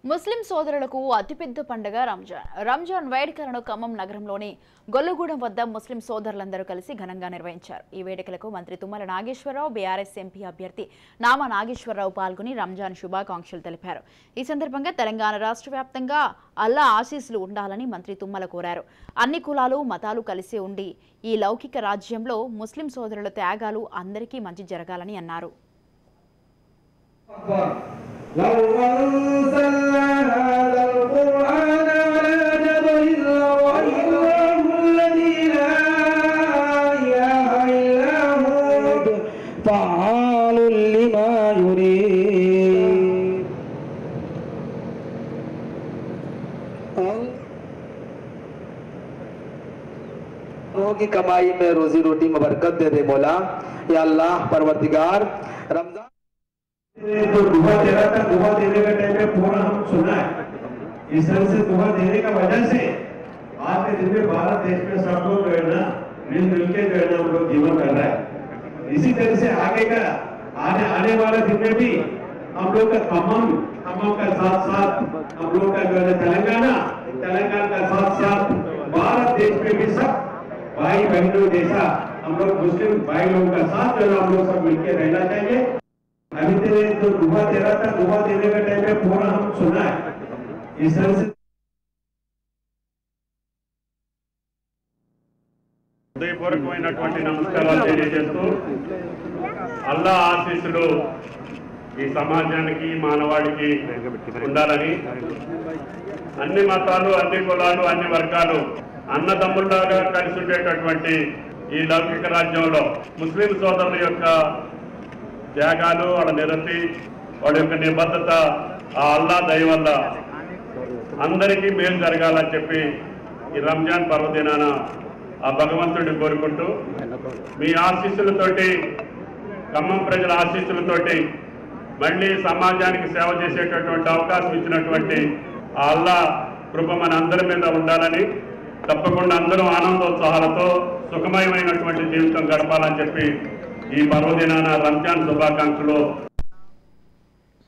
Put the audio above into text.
ముస్లిం సోదరులకు అతిపెద్ద పండుగ రంజాన్ వేడుకలను ఖమ్మం నగరంలోని గొల్లగూడెం వద్ద ముస్లిం సోదరులందరూ కలిసి ఘనంగా నిర్వహించారు। ఈ వేడుకలకు మంత్రి తుమ్మల నాగేశ్వరరావు, బీఆర్ఎస్ ఎంపీ అభ్యర్థి నామా నాగేశ్వరరావు పాల్గొని రంజాన్ శుభాకాంక్షలు తెలిపారు। ఈ సందర్భంగా తెలంగాణ రాష్ట్ర వ్యాప్తంగా అల్లా ఆశీస్సులు ఉండాలని మంత్రి తుమ్మల కోరారు। అన్ని కులాలు మతాలు కలిసి ఉండి ఈ లౌకిక రాజ్యంలో ముస్లిం సోదరుల త్యాగాలు అందరికీ మంచి జరగాలని అన్నారు। لو أنزلنا هذا القرآن على جبل لرأيته الذي لا إله إلا هو فعال لما يريد की कमाई में रोजी रोटी में बरकत दे दे मौला। या अल्लाह परवरदिगार रमजान तो दुआ दे रहा था, दुआ देने का टाइम पे फोन हम सुना है। इस तरह से दुआ देने का वजह से आज के दिन में भारत देश में सब लोग जो है ना मिल के जो है ना हम लोग जीवन कर रहा है। इसी तरह से आगे का आने वाले दिन में भी हम लोग का खम्मम का साथ साथ हम लोग का जो है तेलंगाना का साथ साथ भारत देश में भी सब भाई बहनों जैसा हम लोग मुस्लिम भाई लोगों का साथ जो है हम लोग सब मिलकर रहना चाहिए। अभी तेरे तो दुआ दे रहा था, दुआ देने का टाइम पे फोन हम सुना है। इस तरह से హృదయపూర్వకమైనటువంటి నమస్కారాలు తెలియజేస్తూ అల్లా ఆశీస్సులు ఈ సమాజానికి మానవాళికి ఉండాలని, అన్ని మతాలు అన్ని కులాలు అన్ని వర్గాలు అన్నదమ్ముల్లాగా కలిసి ఉండేటటువంటి ఈ లౌకిక రాజ్యంలో ముస్లిం సోదరుల యొక్క త్యాగాలు, వాళ్ళ నిరతి, వాళ్ళ యొక్క నిబద్ధత ఆ అల్లా దయ వల్ల అందరికీ మేలు జరగాలని చెప్పి ఈ రంజాన్ పర్వదినాన ఆ భగవంతుడిని కోరుకుంటూ మీ ఆశీస్సులతోటి, ఖమ్మం ప్రజల ఆశీస్సులతోటి మళ్ళీ సమాజానికి సేవ చేసేటటువంటి అవకాశం ఇచ్చినటువంటి ఆ అల్లా కృప మన అందరి మీద ఉండాలని, తప్పకుండా అందరూ ఆనందోత్సాహాలతో సుఖమయమైనటువంటి జీవితం గడపాలని చెప్పి ఈ పర్వదినాన రంజాన్ శుభాకాంక్షలు